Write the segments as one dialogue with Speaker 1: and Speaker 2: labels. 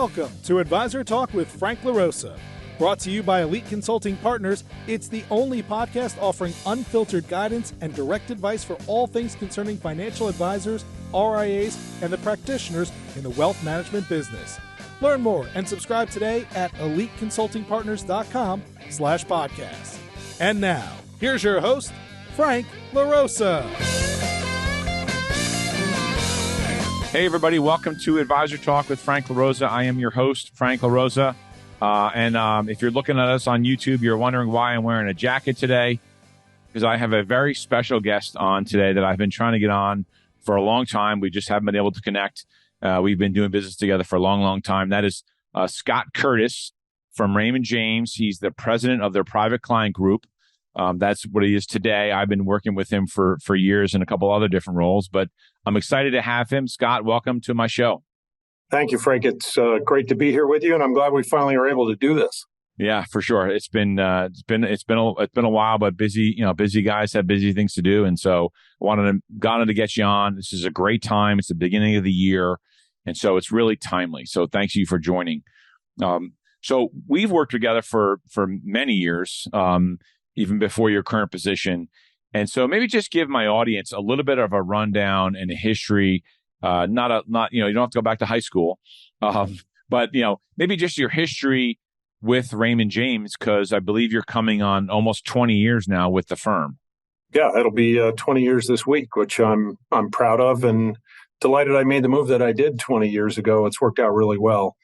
Speaker 1: Welcome to Advisor Talk with Frank LaRosa. Brought to you by Elite Consulting Partners, it's the only podcast offering unfiltered guidance and direct advice for all things concerning financial advisors, RIAs, and the practitioners in the wealth management business. Learn more and subscribe today at eliteconsultingpartners.com/podcast. And now, here's your host, Frank LaRosa.
Speaker 2: Hey, everybody. Welcome to Advisor Talk with Frank LaRosa. I am your host, Frank LaRosa. And if you're looking at us on YouTube, you're wondering why I'm wearing a jacket today, because I have a very special guest on today that I've been trying to get on for a long time. We just haven't been able to connect. We've been doing business together for a long, long time. That is Scott Curtis from Raymond James. He's the president of their private client group. That's what he is today. I've been working with him for years in a couple other different roles, but I'm excited to have him. Scott, welcome to my show.
Speaker 3: Thank you, Frank. It's great to be here with you, and I'm glad we finally are able to do this.
Speaker 2: Yeah, for sure. It's been a while, but busy guys have busy things to do, and so I wanted to get you on. This is a great time. It's the beginning of the year, and so it's really timely. So thanks you for joining. So we've worked together for many years. Even before your current position. And so maybe just give my audience a little bit of a rundown and a history, you don't have to go back to high school, but, maybe just your history with Raymond James, because I believe you're coming on almost 20 years now with the firm.
Speaker 3: Yeah, it'll be 20 years this week, which I'm proud of and delighted I made the move that I did 20 years ago. It's worked out really well.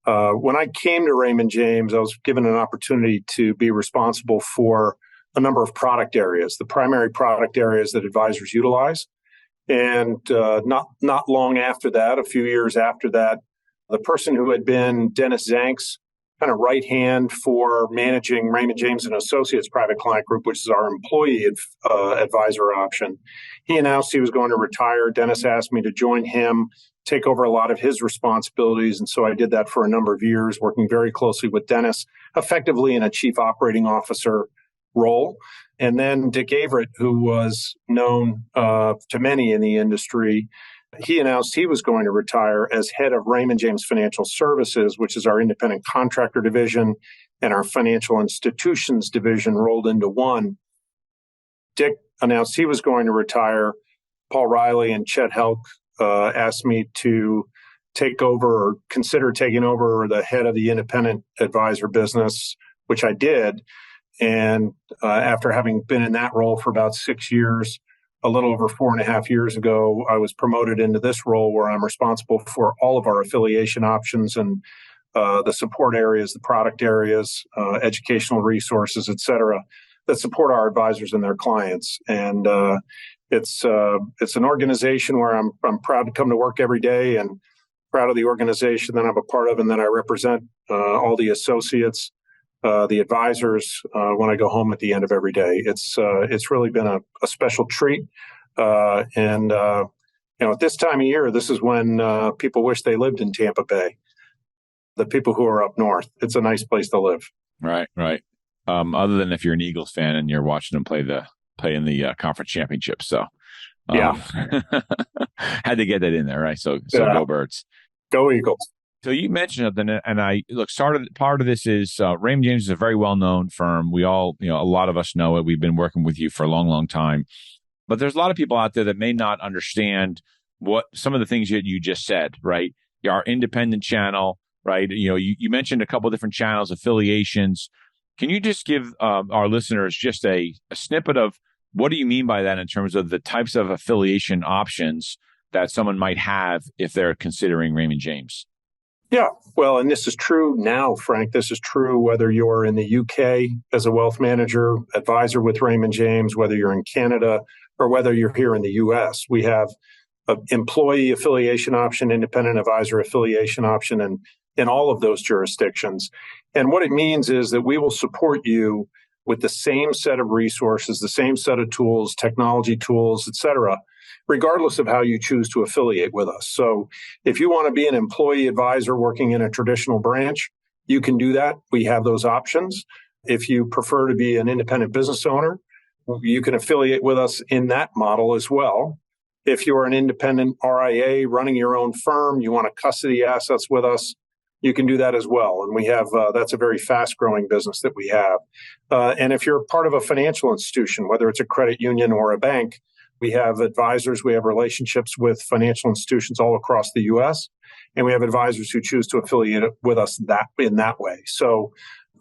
Speaker 3: When I came to Raymond James, I was given an opportunity to be responsible for a number of product areas, the primary product areas that advisors utilize. And not long after that, a few years after that, the person who had been Dennis Zank's kind of right hand for managing Raymond James and Associates Private Client Group, which is our employee advisor option, he announced he was going to retire. Dennis asked me to join him, take over a lot of his responsibilities. And so I did that for a number of years, working very closely with Dennis, effectively in a chief operating officer role. And then Dick Averett, who was known to many in the industry, he announced he was going to retire as head of Raymond James Financial Services, which is our independent contractor division, and our financial institutions division rolled into one. Dick announced he was going to retire. Paul Riley and Chet Helk asked me to take over or consider taking over the head of the independent advisor business, which I did. And after having been in that role for about 6 years, a little over 4.5 years ago, I was promoted into this role where I'm responsible for all of our affiliation options and the support areas, the product areas, educational resources, et cetera, that support our advisors and their clients. And it's an organization where I'm proud to come to work every day and proud of the organization that I'm a part of, and then I represent all the associates, the advisors when I go home at the end of every day. It's really been a special treat, and at this time of year, this is when people wish they lived in Tampa Bay. The people who are up north, it's a nice place to live.
Speaker 2: Right. Other than if you're an Eagles fan and you're watching them play in the conference championship. So,
Speaker 3: yeah,
Speaker 2: had to get that in there, right? So Go Birds,
Speaker 3: go Eagles.
Speaker 2: So you mentioned something, and part of this is Raymond James is a very well-known firm. We all, a lot of us know it. We've been working with you for a long, long time. But there's a lot of people out there that may not understand what some of the things you just said, right? Our independent channel, right? You mentioned a couple of different channels, affiliations. Can you just give our listeners just a snippet of what do you mean by that in terms of the types of affiliation options that someone might have if they're considering Raymond James?
Speaker 3: Yeah, well, and this is true now, Frank. This is true whether you're in the UK as a wealth manager, advisor with Raymond James, whether you're in Canada, or whether you're here in the US. We have an employee affiliation option, independent advisor affiliation option, and in all of those jurisdictions. And what it means is that we will support you with the same set of resources, the same set of tools, technology tools, et cetera, regardless of how you choose to affiliate with us. So if you want to be an employee advisor working in a traditional branch, you can do that. We have those options. If you prefer to be an independent business owner, you can affiliate with us in that model as well. If you're an independent RIA running your own firm, you want to custody assets with us, you can do that as well. And we have, that's a very fast growing business that we have. And if you're part of a financial institution, whether it's a credit union or a bank, we have advisors, we have relationships with financial institutions all across the US, and we have advisors who choose to affiliate with us in that way. So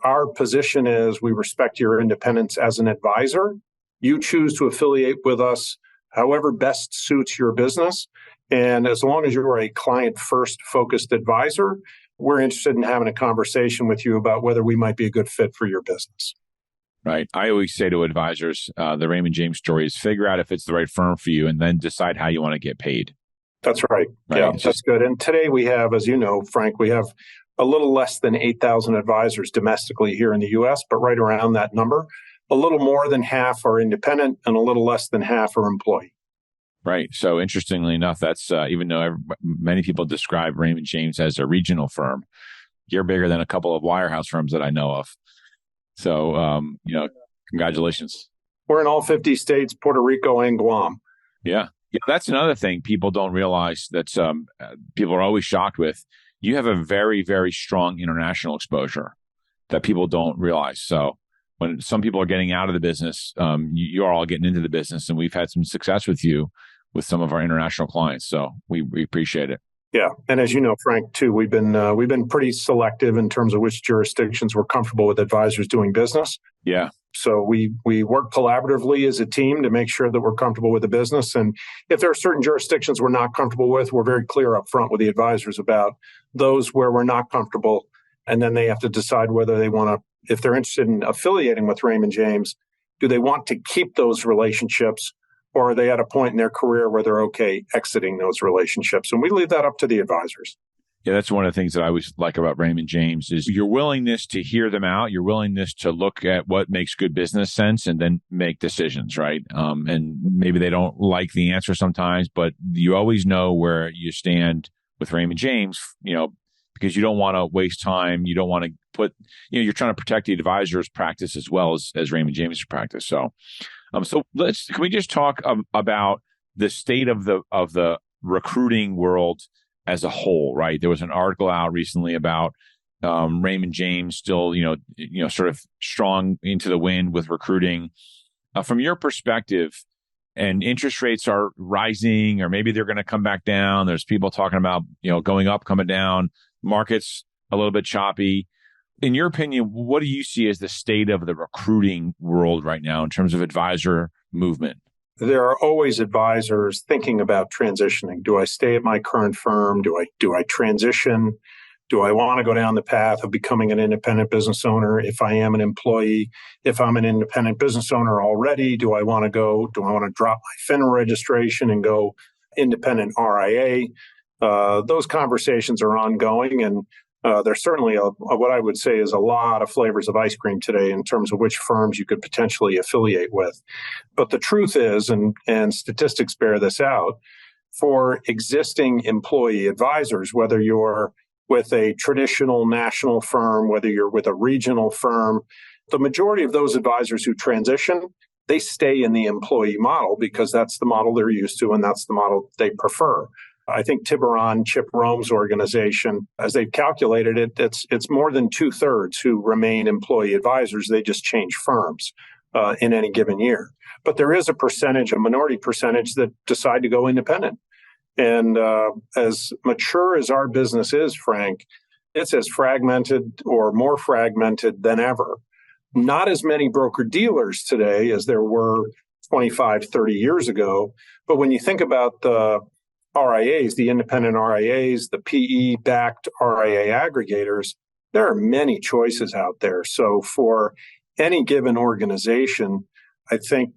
Speaker 3: our position is we respect your independence as an advisor. You choose to affiliate with us however best suits your business. And as long as you're a client first focused advisor, we're interested in having a conversation with you about whether we might be a good fit for your business.
Speaker 2: Right. I always say to advisors, the Raymond James story is figure out if it's the right firm for you and then decide how you want to get paid.
Speaker 3: That's right. Yeah, that's good. And today we have, as you know, Frank, we have a little less than 8,000 advisors domestically here in the U.S., but right around that number. A little more than half are independent and a little less than half are employee.
Speaker 2: Right. So interestingly enough, that's even though many people describe Raymond James as a regional firm, you're bigger than a couple of wirehouse firms that I know of. So, congratulations.
Speaker 3: We're in all 50 states, Puerto Rico, and Guam.
Speaker 2: Yeah. Yeah. That's another thing people don't realize that people are always shocked with. You have a very, very strong international exposure that people don't realize. So when some people are getting out of the business, you're all getting into the business, and we've had some success with you with some of our international clients. So we appreciate it.
Speaker 3: Yeah. And as you know, Frank, too, we've been pretty selective in terms of which jurisdictions we're comfortable with advisors doing business.
Speaker 2: Yeah.
Speaker 3: So we work collaboratively as a team to make sure that we're comfortable with the business. And if there are certain jurisdictions we're not comfortable with, we're very clear up front with the advisors about those where we're not comfortable. And then they have to decide whether they want to, if they're interested in affiliating with Raymond James, do they want to keep those relationships, or are they at a point in their career where they're okay exiting those relationships? And we leave that up to the advisors.
Speaker 2: Yeah, that's one of the things that I always like about Raymond James is your willingness to hear them out, your willingness to look at what makes good business sense and then make decisions, right? And maybe they don't like the answer sometimes, but you always know where you stand with Raymond James, because you don't want to waste time. You don't want to put, you're trying to protect the advisor's practice as well as Raymond James' practice. So can we just talk about the state of the recruiting world as a whole, right? There was an article out recently about Raymond James still, sort of strong into the wind with recruiting. From your perspective, and interest rates are rising, or maybe they're going to come back down. There's people talking about, going up, coming down, markets a little bit choppy. In your opinion, what do you see as the state of the recruiting world right now in terms of advisor movement?
Speaker 3: There are always advisors thinking about transitioning. Do I stay at my current firm? Do I transition? Do I want to go down the path of becoming an independent business owner if I am an employee? If I'm an independent business owner already, do I want to drop my FINRA registration and go independent RIA? Those conversations are ongoing, and there's certainly what I would say is a lot of flavors of ice cream today in terms of which firms you could potentially affiliate with. But the truth is, and statistics bear this out, for existing employee advisors, whether you're with a traditional national firm, whether you're with a regional firm, the majority of those advisors who transition, they stay in the employee model because that's the model they're used to and that's the model they prefer. I think Tiburon, Chip Rome's organization, as they've calculated it, it's more than 2/3 who remain employee advisors. They just change firms in any given year. But there is a minority percentage that decide to go independent. And as mature as our business is, Frank, it's as fragmented or more fragmented than ever. Not as many broker-dealers today as there were 25, 30 years ago. But when you think about the RIAs, the independent RIAs, the PE-backed RIA aggregators, there are many choices out there. So for any given organization, I think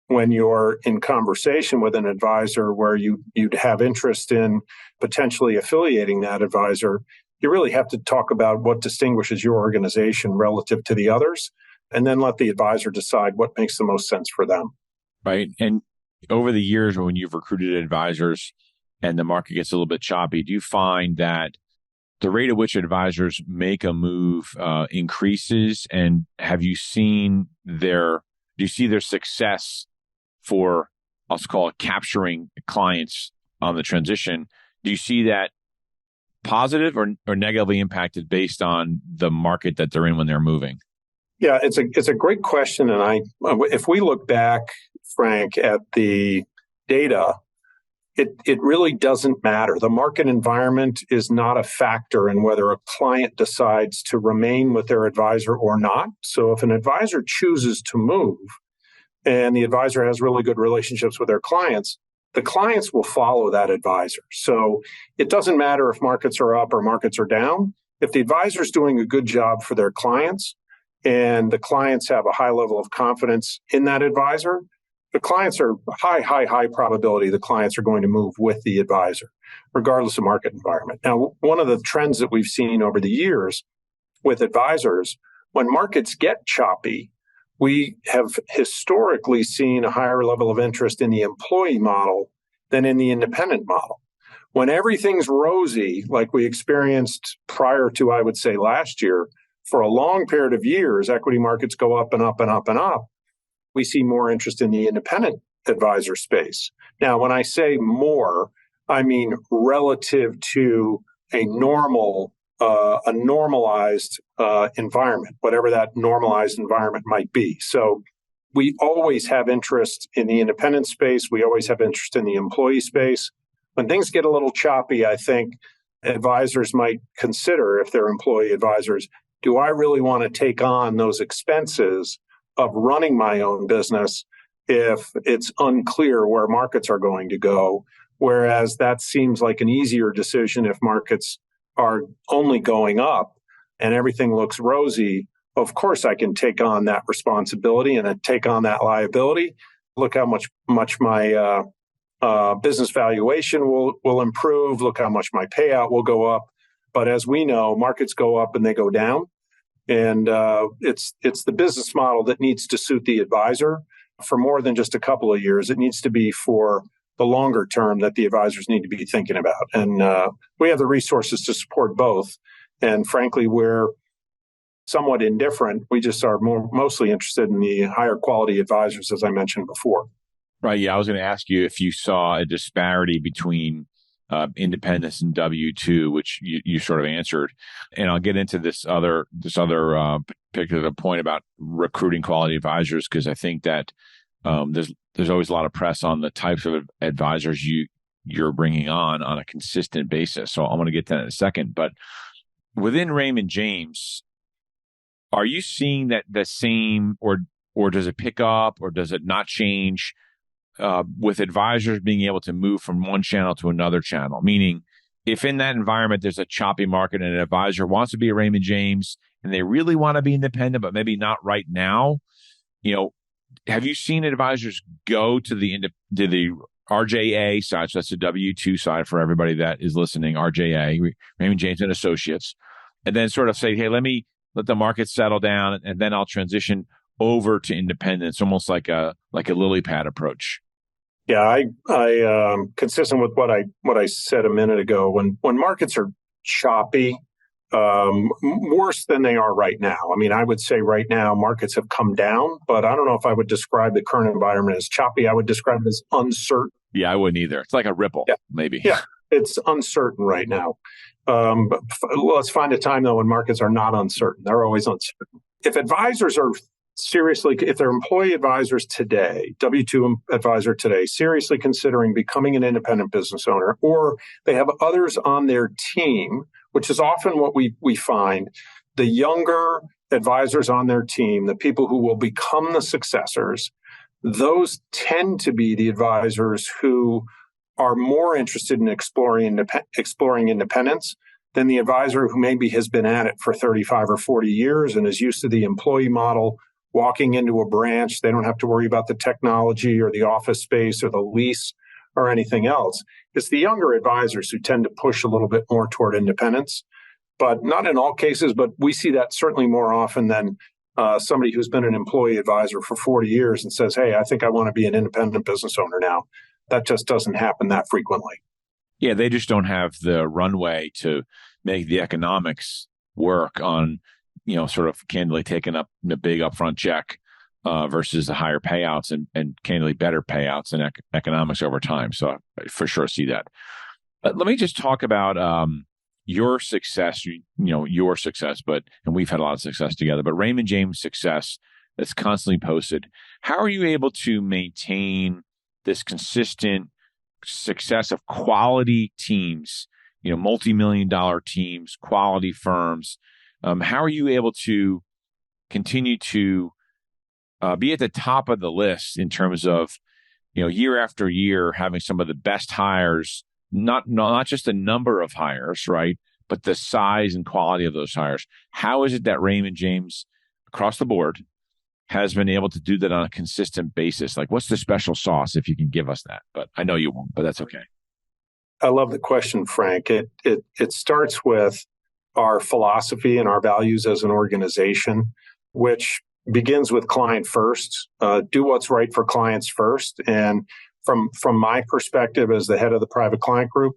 Speaker 3: when you're in conversation with an advisor where you'd have interest in potentially affiliating that advisor, you really have to talk about what distinguishes your organization relative to the others, and then let the advisor decide what makes the most sense for them.
Speaker 2: Right. And over the years, when you've recruited advisors and the market gets a little bit choppy, do you find that the rate at which advisors make a move increases? And have you seen do you see their success for, I'll call it, capturing clients on the transition? Do you see that positive or negatively impacted based on the market that they're in when they're moving?
Speaker 3: Yeah, it's a great question. And if we look back, Frank, at the data, it really doesn't matter. The market environment is not a factor in whether a client decides to remain with their advisor or not. So if an advisor chooses to move and the advisor has really good relationships with their clients, the clients will follow that advisor. So it doesn't matter if markets are up or markets are down. If the advisor is doing a good job for their clients and the clients have a high level of confidence in that advisor, the clients are high probability the clients are going to move with the advisor, regardless of market environment. Now, one of the trends that we've seen over the years with advisors, when markets get choppy, we have historically seen a higher level of interest in the employee model than in the independent model. When everything's rosy, like we experienced prior to, I would say, last year, for a long period of years, equity markets go up and up and up and up. We see more interest in the independent advisor space. Now, when I say more, I mean relative to a normalized environment, whatever that normalized environment might be. So we always have interest in the independent space. We always have interest in the employee space. When things get a little choppy, I think advisors might consider, if they're employee advisors, do I really want to take on those expenses of running my own business if it's unclear where markets are going to go? Whereas that seems like an easier decision if markets are only going up and everything looks rosy. Of course, I can take on that responsibility and take on that liability. Look how much my business valuation will improve. Look how much my payout will go up. But as we know, markets go up and they go down. And it's the business model that needs to suit the advisor for more than just a couple of years. It needs to be for the longer term that the advisors need to be thinking about. And we have the resources to support both. And frankly, we're somewhat indifferent. We just are mostly interested in the higher quality advisors, as I mentioned before.
Speaker 2: Right. Yeah. I was going to ask you if you saw a disparity between independence and W-2, which you sort of answered. And I'll get into this other particular point about recruiting quality advisors, because I think that there's always a lot of press on the types of advisors you're bringing on a consistent basis. So I'm going to get to that in a second. But within Raymond James, are you seeing that the same, or does it pick up, or does it not change? With advisors being able to move from one channel to another channel, meaning if in that environment there's a choppy market and an advisor wants to be a Raymond James and they really want to be independent, but maybe not right now, have you seen advisors go to the RJA side? So that's the W-2 side for everybody that is listening, RJA, Raymond James and Associates, and then sort of say, hey, let the market settle down and then I'll transition over to independence, almost like a lily pad approach.
Speaker 3: Yeah, I consistent with what I said a minute ago. When markets are choppy, worse than they are right now. I mean, I would say right now markets have come down, but I don't know if I would describe the current environment as choppy. I would describe it as uncertain.
Speaker 2: Yeah, I wouldn't either. It's like a ripple, maybe.
Speaker 3: Yeah, it's uncertain right now. But let's find a time though when markets are not uncertain. They're always uncertain. If advisors are if they're employee advisors today, W-2 advisor today, seriously considering becoming an independent business owner, or they have others on their team, which is often what we find, the younger advisors on their team, the people who will become the successors, those tend to be the advisors who are more interested in exploring independence than the advisor who maybe has been at it for 35 or 40 years and is used to the employee model. Walking into a branch, they don't have to worry about the technology or the office space or the lease or anything else. It's the younger advisors who tend to push a little bit more toward independence, but not in all cases. But we see that certainly more often than somebody who's been an employee advisor for 40 years and says, hey, I think I want to be an independent business owner now. That just doesn't happen that frequently.
Speaker 2: Yeah, they just don't have the runway to make the economics work on sort of candidly taking up the big upfront check versus the higher payouts and candidly better payouts and economics over time. So I for sure see that. But let me just talk about your success, your success, and we've had a lot of success together, but Raymond James' success that's constantly posted. How are you able to maintain this consistent success of quality teams, multi-million-dollar teams, quality firms? How are you able to continue to be at the top of the list in terms of, year after year, having some of the best hires, not just the number of hires, right, but the size and quality of those hires? How is it that Raymond James across the board has been able to do that on a consistent basis? Like, what's the special sauce, if you can give us that? But I know you won't, but that's okay.
Speaker 3: I love the question, Frank. It starts with our philosophy and our values as an organization, which begins with client first. Do what's right for clients first. And from my perspective as the head of the private client group,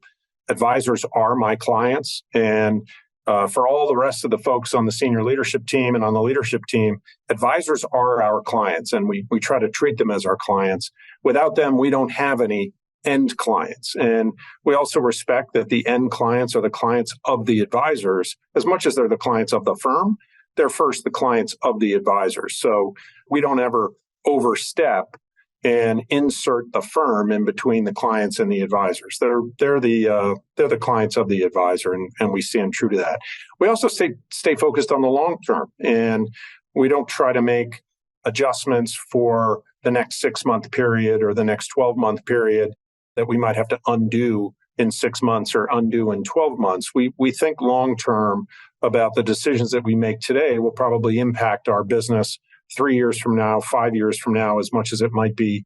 Speaker 3: advisors are my clients. And for all the rest of the folks on the senior leadership team and on the leadership team, advisors are our clients, and we try to treat them as our clients. Without them, we don't have any end clients. And we also respect that the end clients are the clients of the advisors. As much as they're the clients of the firm, they're first the clients of the advisors. So we don't ever overstep and insert the firm in between the clients and the advisors. They're the clients of the advisor, and we stand true to that. We also stay focused on the long term, and we don't try to make adjustments for the next 6-month period or the next 12-month period that we might have to undo in 6 months or undo in 12 months. We think long term about the decisions that we make today will probably impact our business 3 years from now, 5 years from now, as much as it might be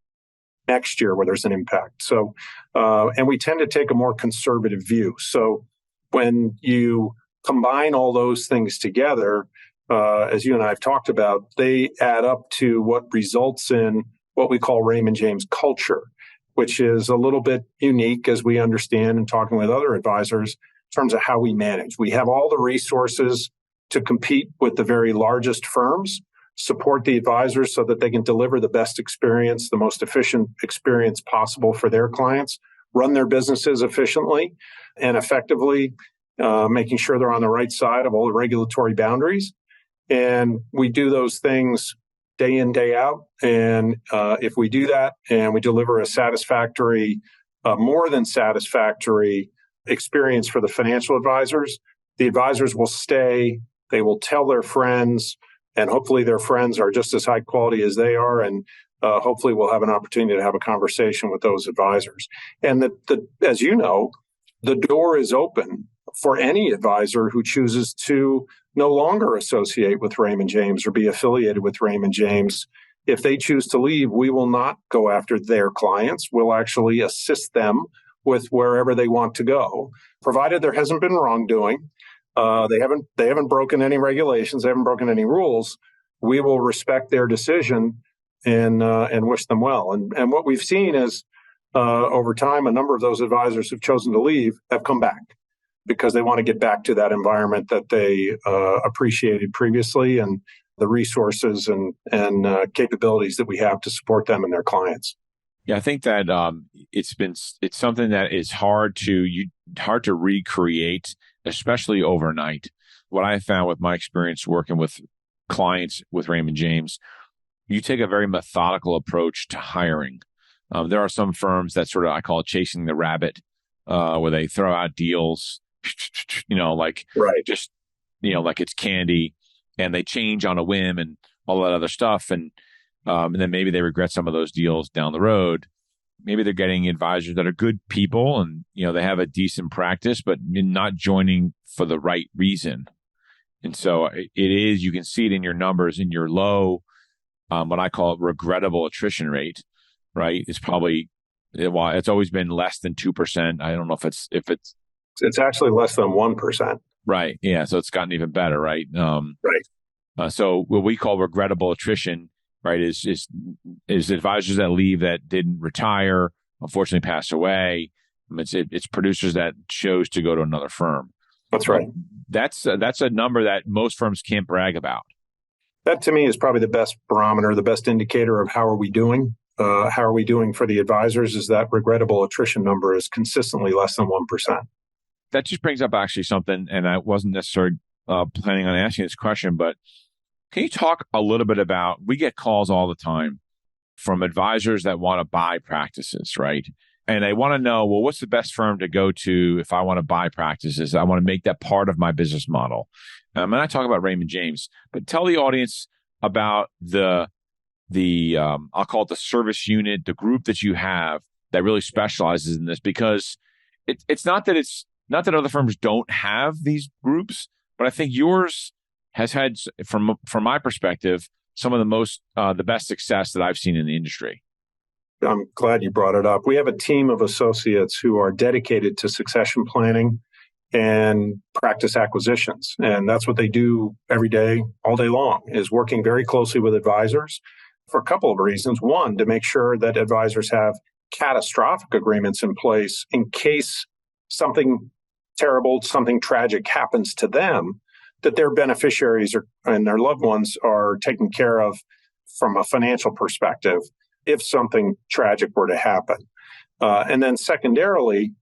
Speaker 3: next year where there's an impact. So, and we tend to take a more conservative view. So when you combine all those things together, as you and I have talked about, they add up to what results in what we call Raymond James culture, which is a little bit unique, as we understand and talking with other advisors, in terms of how we manage. We have all the resources to compete with the very largest firms, support the advisors so that they can deliver the best experience, the most efficient experience possible for their clients, run their businesses efficiently and effectively, making sure they're on the right side of all the regulatory boundaries. And we do those things day in, day out. And if we do that and we deliver a satisfactory, more than satisfactory experience for the financial advisors, the advisors will stay, they will tell their friends, and hopefully their friends are just as high quality as they are. And hopefully we'll have an opportunity to have a conversation with those advisors. And as you know, the door is open for any advisor who chooses to no longer associate with Raymond James or be affiliated with Raymond James. If they choose to leave, we will not go after their clients. We'll actually assist them with wherever they want to go, provided there hasn't been wrongdoing. They haven't broken any regulations. They haven't broken any rules. We will respect their decision and wish them well. And what we've seen is over time, a number of those advisors who've chosen to leave have come back because they want to get back to that environment that they appreciated previously and the resources and capabilities that we have to support them and their clients.
Speaker 2: Yeah, I think that it's something that is hard to recreate, especially overnight. What I found with my experience working with clients with Raymond James, you take a very methodical approach to hiring. There are some firms that sort of, I call it chasing the rabbit, where they throw out deals, like
Speaker 3: right.
Speaker 2: just, like it's candy, and they change on a whim and all that other stuff. And then maybe they regret some of those deals down the road. Maybe they're getting advisors that are good people and, they have a decent practice, but not joining for the right reason. And so you can see it in your numbers, in your low, what I call regrettable attrition rate, right? It's probably, it's always been less than 2%. I don't know if it's
Speaker 3: actually less than 1%.
Speaker 2: Right. Yeah. So it's gotten even better, right?
Speaker 3: Right.
Speaker 2: So what we call regrettable attrition, right, is advisors that leave that didn't retire, unfortunately pass away. It's producers that chose to go to another firm.
Speaker 3: That's right.
Speaker 2: That's a number that most firms can't brag about.
Speaker 3: That to me is probably the best barometer, the best indicator of how are we doing. How are we doing for the advisors is that regrettable attrition number is consistently less than 1%.
Speaker 2: that just brings up actually something, and I wasn't necessarily planning on asking this question, but can you talk a little bit about, we get calls all the time from advisors that want to buy practices, right? And they want to know, well, what's the best firm to go to if I want to buy practices? I want to make that part of my business model. And I talk about Raymond James, but tell the audience about the I'll call it the service unit, the group that you have that really specializes in this, because it's not that other firms don't have these groups, but I think yours has had, from my perspective, some of the best success that I've seen in the industry.
Speaker 3: I'm glad you brought it up. We have a team of associates who are dedicated to succession planning and practice acquisitions. And that's what they do every day, all day long, is working very closely with advisors for a couple of reasons. One, to make sure that advisors have catastrophic agreements in place in case something terrible, something tragic happens to them, that their beneficiaries and their loved ones are taken care of from a financial perspective if something tragic were to happen. And then secondarily,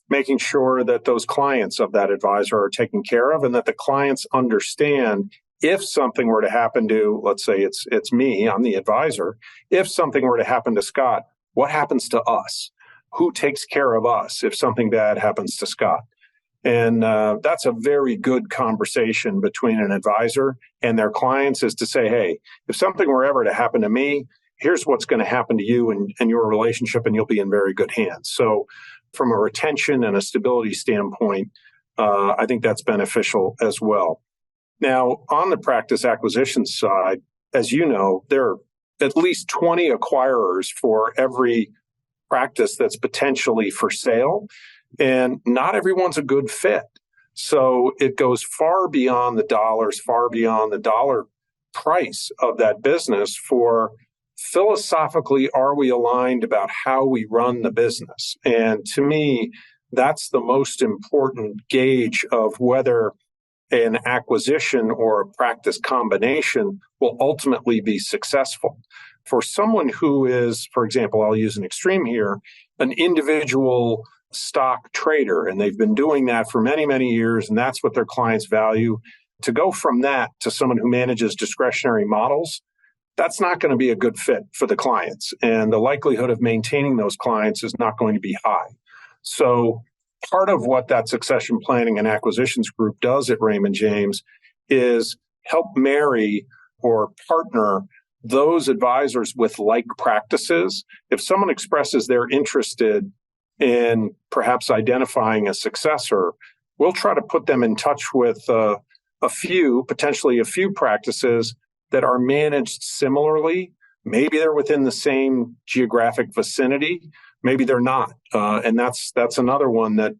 Speaker 3: making sure that those clients of that advisor are taken care of, and that the clients understand if something were to happen to, let's say it's me, I'm the advisor, if something were to happen to Scott, what happens to us? Who takes care of us if something bad happens to Scott? And that's a very good conversation between an advisor and their clients, is to say, hey, if something were ever to happen to me, here's what's going to happen to you and your relationship, and you'll be in very good hands. So from a retention and a stability standpoint, I think that's beneficial as well. Now, on the practice acquisition side, as you know, there are at least 20 acquirers for every practice that's potentially for sale, and not everyone's a good fit. So it goes far beyond the dollars, far beyond the dollar price of that business for philosophically, are we aligned about how we run the business? And to me, that's the most important gauge of whether an acquisition or a practice combination will ultimately be successful. For someone who is, for example, I'll use an extreme here, an individual stock trader, and they've been doing that for many, many years, and that's what their clients value, to go from that to someone who manages discretionary models, that's not going to be a good fit for the clients. And the likelihood of maintaining those clients is not going to be high. So part of what that succession planning and acquisitions group does at Raymond James is help marry or partner those advisors with like practices. If someone expresses they're interested in perhaps identifying a successor, we'll try to put them in touch with potentially a few practices that are managed similarly. Maybe they're within the same geographic vicinity, maybe they're not. And that's another one that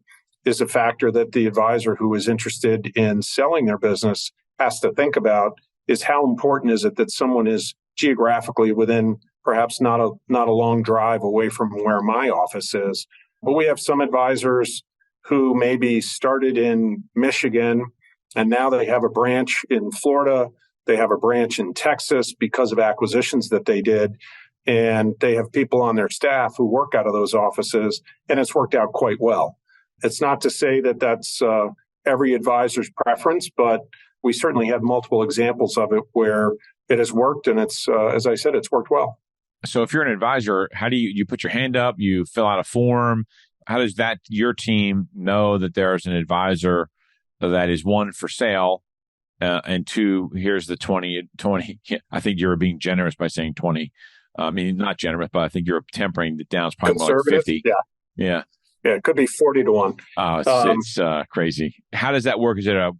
Speaker 3: is a factor that the advisor who is interested in selling their business has to think about, is how important is it that someone is geographically within perhaps not a long drive away from where my office is. But we have some advisors who maybe started in Michigan and now they have a branch in Florida. They have a branch in Texas because of acquisitions that they did. And they have people on their staff who work out of those offices, and it's worked out quite well. It's not to say that that's every advisor's preference, but we certainly have multiple examples of it where it has worked. And it's, as I said, it's worked well.
Speaker 2: So if you're an advisor, how do you put your hand up, you fill out a form? How does your team know that there's an advisor that is, one, for sale, and two, here's the 20, I think you're being generous by saying 20. I mean, not generous, but I think you're tempering it down. It's probably more like 50. Yeah.
Speaker 3: Yeah, it could be 40 to 1.
Speaker 2: It's crazy. How does that work? Is it a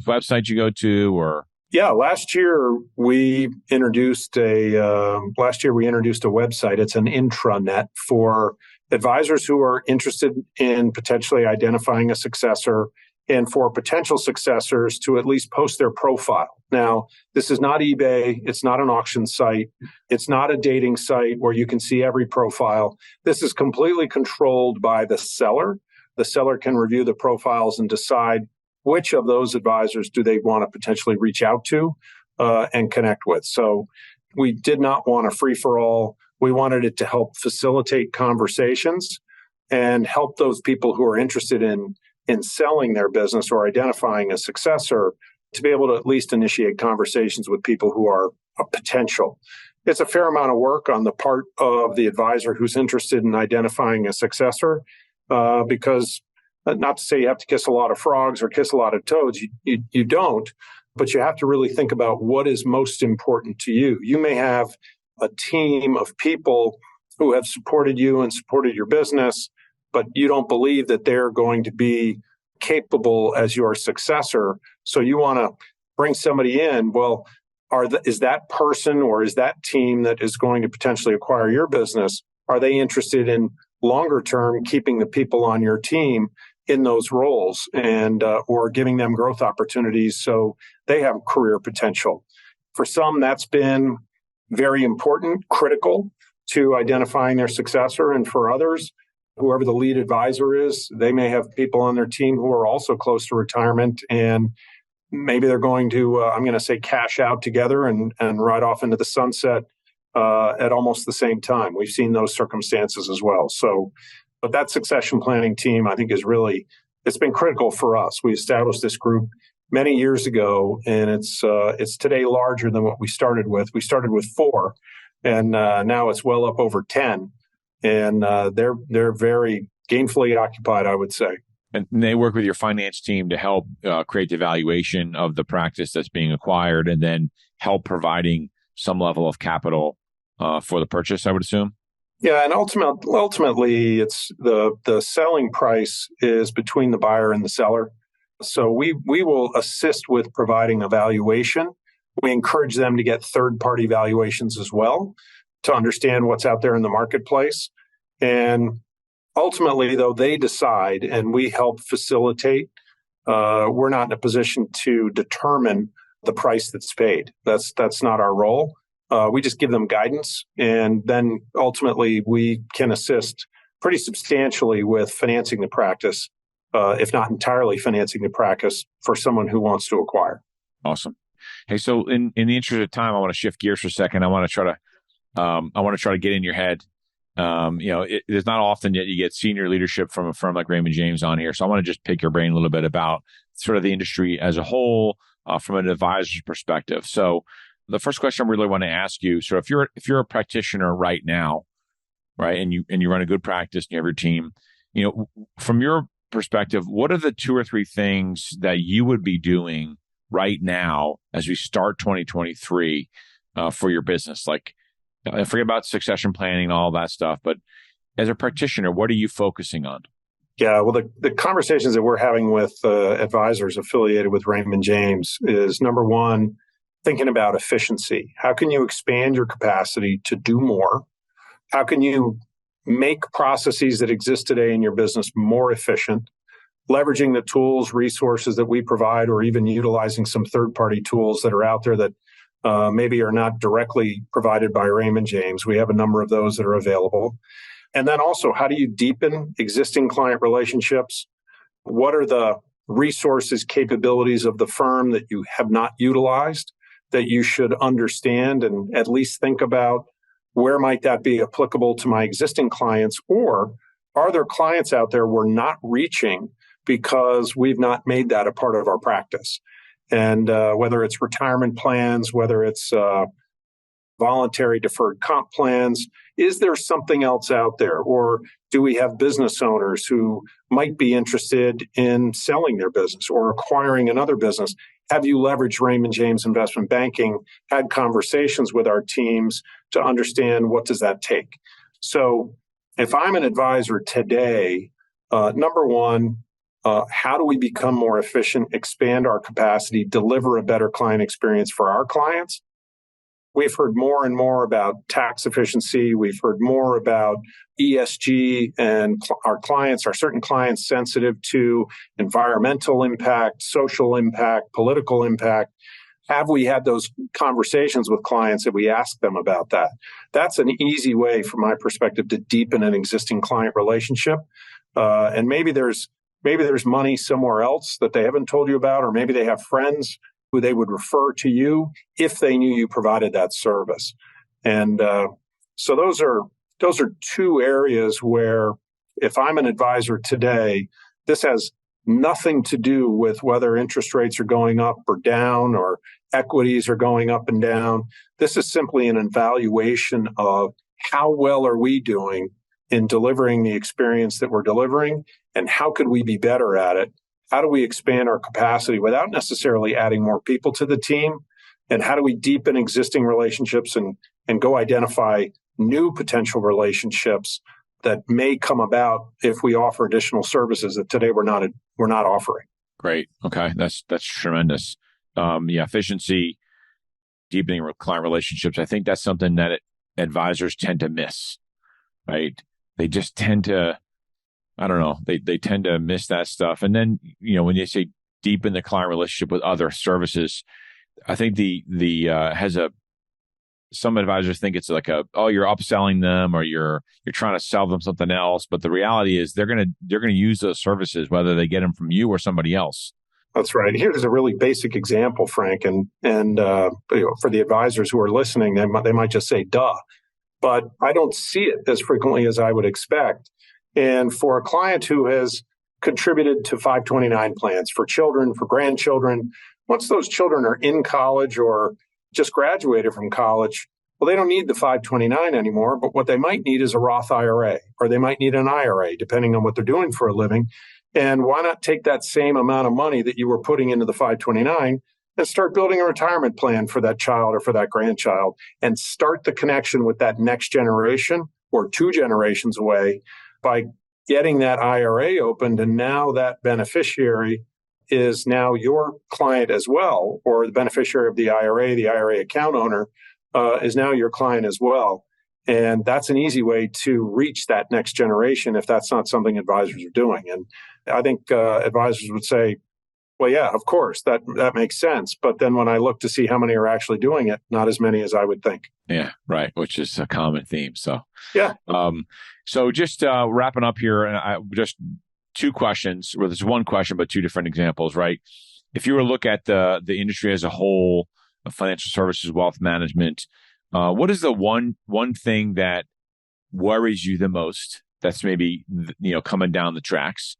Speaker 2: website you go to, or?
Speaker 3: Yeah, last year we introduced a website. It's an intranet for advisors who are interested in potentially identifying a successor, and for potential successors to at least post their profile. Now, this is not eBay. It's not an auction site. It's not a dating site where you can see every profile. This is completely controlled by the seller. The seller can review the profiles and decide which of those advisors do they want to potentially reach out to and connect with. So we did not want a free-for-all. We wanted it to help facilitate conversations and help those people who are interested in in selling their business or identifying a successor, to be able to at least initiate conversations with people who are a potential. It's a fair amount of work on the part of the advisor who's interested in identifying a successor, because not to say you have to kiss a lot of frogs or kiss a lot of toads, you don't, but you have to really think about what is most important to you. You may have a team of people who have supported you and supported your business, but you don't believe that they're going to be capable as your successor. So you want to bring somebody in. Well, is that person or is that team that is going to potentially acquire your business, are they interested in longer term keeping the people on your team in those roles and or giving them growth opportunities so they have career potential? For some, that's been very important, critical to identifying their successor. And for others, whoever the lead advisor is, they may have people on their team who are also close to retirement, and maybe they're going to, I'm going to say, cash out together and ride off into the sunset at almost the same time. We've seen those circumstances as well. So, but that succession planning team, I think, it's been critical for us. We established this group many years ago, and it's today larger than what we started with. We started with 4, and now it's well up over 10. And they're very gainfully occupied, I would say.
Speaker 2: And they work with your finance team to help create the valuation of the practice that's being acquired, and then help providing some level of capital for the purchase, I would assume.
Speaker 3: Yeah, and ultimately, it's the selling price is between the buyer and the seller. So we will assist with providing a valuation. We encourage them to get third-party valuations as well to understand what's out there in the marketplace. And ultimately, though, they decide and we help facilitate. We're not in a position to determine the price that's paid. That's not our role. We just give them guidance, and then ultimately we can assist pretty substantially with financing the practice, if not entirely financing the practice for someone who wants to acquire.
Speaker 2: Awesome. Hey, so in the interest of time, I want to shift gears for a second. I want to try to get in your head. There's not often that you get senior leadership from a firm like Raymond James on here. So I want to just pick your brain a little bit about sort of the industry as a whole, from an advisor's perspective. So the first question I really want to ask you, so if you're a practitioner right now, right, and you run a good practice and you have your team, from your perspective, what are the 2 or 3 things that you would be doing right now as we start 2023 for your business? Like, forget about succession planning and all that stuff, but as a practitioner, what are you focusing on?
Speaker 3: Yeah, well, the conversations that we're having with advisors affiliated with Raymond James is, number one, thinking about efficiency. How can you expand your capacity to do more? How can you make processes that exist today in your business more efficient, leveraging the tools, resources that we provide, or even utilizing some third-party tools that are out there that maybe are not directly provided by Raymond James. We have a number of those that are available. And then also, how do you deepen existing client relationships? What are the resources, capabilities of the firm that you have not utilized that you should understand and at least think about? Where might that be applicable to my existing clients? Or are there clients out there we're not reaching because we've not made that a part of our practice? And whether it's retirement plans, whether it's voluntary deferred comp plans, is there something else out there? Or do we have business owners who might be interested in selling their business or acquiring another business? Have you leveraged Raymond James Investment Banking, had conversations with our teams to understand what does that take? So if I'm an advisor today, number one, how do we become more efficient, expand our capacity, deliver a better client experience for our clients? We've heard more and more about tax efficiency. We've heard more about ESG, and our clients, are certain clients sensitive to environmental impact, social impact, political impact? Have we had those conversations with clients? Have we asked them about that? That's an easy way, from my perspective, to deepen an existing client relationship. And maybe there's money somewhere else that they haven't told you about, or maybe they have friends who they would refer to you if they knew you provided that service. And so those are 2 areas where, if I'm an advisor today, this has nothing to do with whether interest rates are going up or down or equities are going up and down. This is simply an evaluation of how well are we doing in delivering the experience that we're delivering, and how could we be better at it? How do we expand our capacity without necessarily adding more people to the team? And how do we deepen existing relationships and go identify new potential relationships that may come about if we offer additional services that today we're not offering?
Speaker 2: Great. Okay. That's tremendous. Efficiency, deepening client relationships. I think that's something that advisors tend to miss, right? They just tend to, I don't know, they tend to miss that stuff. And then, when you say deepen the client relationship with other services, I think some advisors think it's like you're upselling them or you're trying to sell them something else. But the reality is they're going to use those services, whether they get them from you or somebody else.
Speaker 3: That's right. Here's a really basic example, Frank, and for the advisors who are listening, they might just say, duh. But I don't see it as frequently as I would expect. And for a client who has contributed to 529 plans for children, for grandchildren, once those children are in college or just graduated from college, well, they don't need the 529 anymore. But what they might need is a Roth IRA, or they might need an IRA, depending on what they're doing for a living. And why not take that same amount of money that you were putting into the 529 and start building a retirement plan for that child or for that grandchild, and start the connection with that next generation or two generations away by getting that IRA opened. And now that beneficiary is now your client as well, or the beneficiary of the IRA account owner is now your client as well. And that's an easy way to reach that next generation if that's not something advisors are doing. And I think advisors would say, well, yeah, of course, that makes sense. But then when I look to see how many are actually doing it, not as many as I would think.
Speaker 2: Yeah, right, which is a common theme. So,
Speaker 3: yeah.
Speaker 2: So just wrapping up here, and just two questions. Well, there's one question, but two different examples, right? If you were to look at the industry as a whole, financial services, wealth management, what is the one thing that worries you the most? That's maybe coming down the tracks,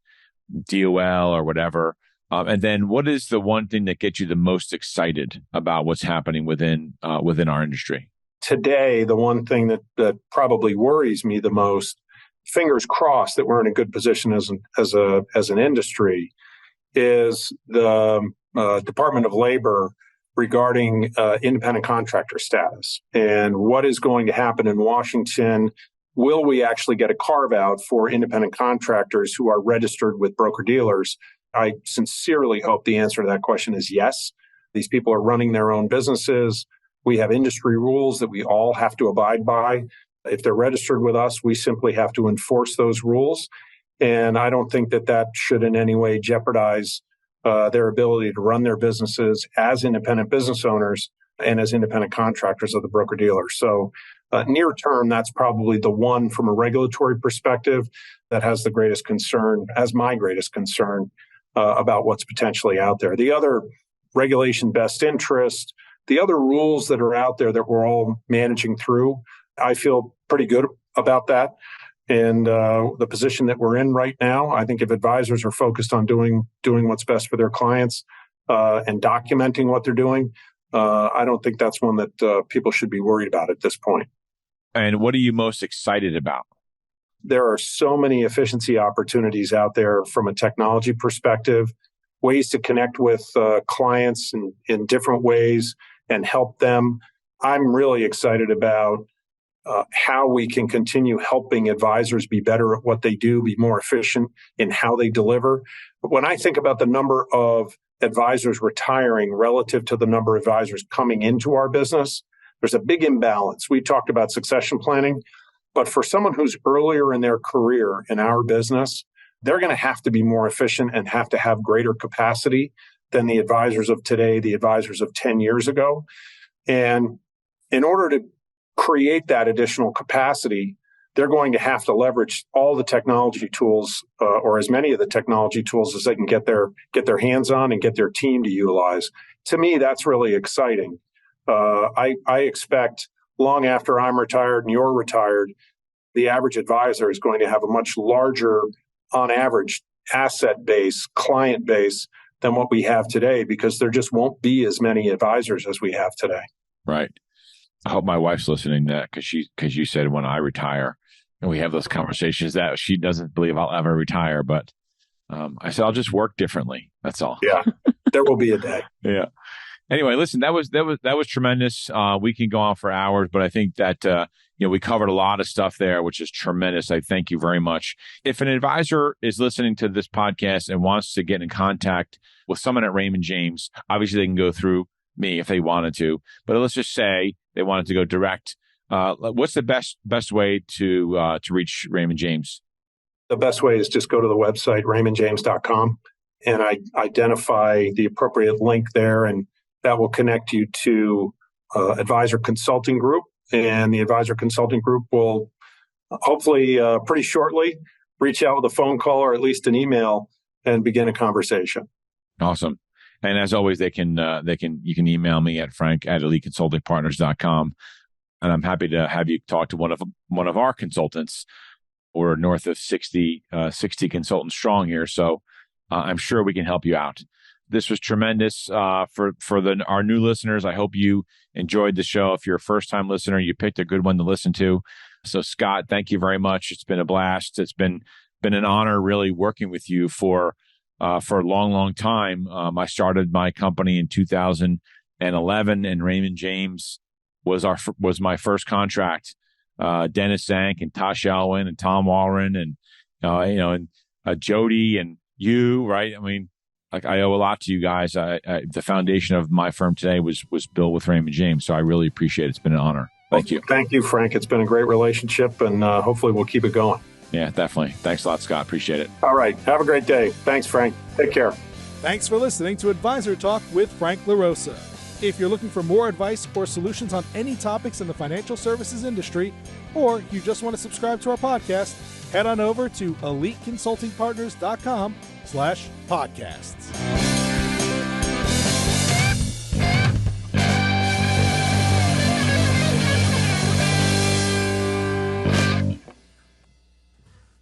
Speaker 2: DOL or whatever. And then what is the one thing that gets you the most excited about what's happening within our industry?
Speaker 3: Today, the one thing that probably worries me the most, fingers crossed that we're in a good position as an industry, is the Department of Labor regarding independent contractor status and what is going to happen in Washington. Will we actually get a carve out for independent contractors who are registered with broker-dealers? I sincerely hope the answer to that question is yes. These people are running their own businesses. We have industry rules that we all have to abide by. If they're registered with us, we simply have to enforce those rules. And I don't think that should in any way jeopardize their ability to run their businesses as independent business owners and as independent contractors of the broker-dealer. So near term, that's probably the one from a regulatory perspective that has the greatest concern, as my greatest concern, about what's potentially out there. The other regulation best interest, the other rules that are out there that we're all managing through, I feel pretty good about that. And the position that we're in right now, I think if advisors are focused on doing what's best for their clients and documenting what they're doing, I don't think that's one that people should be worried about at this point.
Speaker 2: And what are you most excited about?
Speaker 3: There are so many efficiency opportunities out there from a technology perspective, ways to connect with clients in different ways and help them. I'm really excited about how we can continue helping advisors be better at what they do, be more efficient in how they deliver. But when I think about the number of advisors retiring relative to the number of advisors coming into our business, there's a big imbalance. We talked about succession planning, but for someone who's earlier in their career in our business, they're going to have to be more efficient and have to have greater capacity than the advisors of today, the advisors of 10 years ago. And in order to create that additional capacity, they're going to have to leverage all the technology tools, or as many of the technology tools as they can get their hands on and get their team to utilize. To me, that's really exciting. I expect long after I'm retired and you're retired, the average advisor is going to have a much larger, on average, asset base, client base than what we have today, because there just won't be as many advisors as we have today.
Speaker 2: Right. I hope my wife's listening to that, because you said when I retire, and we have those conversations, that she doesn't believe I'll ever retire, but I said I'll just work differently. That's all.
Speaker 3: Yeah, there will be a day.
Speaker 2: Yeah. Anyway, listen, that was tremendous. We can go on for hours, but I think that we covered a lot of stuff there, which is tremendous. I thank you very much. If an advisor is listening to this podcast and wants to get in contact with someone at Raymond James, obviously they can go through me if they wanted to. But let's just say they wanted to go direct. What's the best way to reach Raymond James?
Speaker 3: The best way is just go to the website, raymondjames.com, and I identify the appropriate link there, and that will connect you to Advisor Consulting Group. And the Advisor Consulting Group will hopefully pretty shortly reach out with a phone call or at least an email and begin a conversation.
Speaker 2: Awesome. And as always, you can email me at frank@eliteconsultingpartners.com. And I'm happy to have you talk to one of our consultants. We're north of 60 consultants strong here. So I'm sure we can help you out. This was tremendous for our new listeners. I hope you enjoyed the show. If you're a first-time listener, you picked a good one to listen to. So Scott, thank you very much. It's been a blast. It's been an honor really working with you for a long time. I started my company in 2011, and Raymond James was my first contract. Dennis Zank and Tosh Elwin and Tom Walren and Jody and you, right? I mean, like, I owe a lot to you guys. The foundation of my firm today was built with Raymond James, so I really appreciate it. It's been an honor. Thank you.
Speaker 3: Thank you, Frank. It's been a great relationship, and hopefully we'll keep it going.
Speaker 2: Yeah, definitely. Thanks a lot, Scott. Appreciate it.
Speaker 3: All right. Have a great day. Thanks, Frank. Take care.
Speaker 1: Thanks for listening to Advisor Talk with Frank LaRosa. If you're looking for more advice or solutions on any topics in the financial services industry, or you just want to subscribe to our podcast, head on over to eliteconsultingpartners.com/podcasts.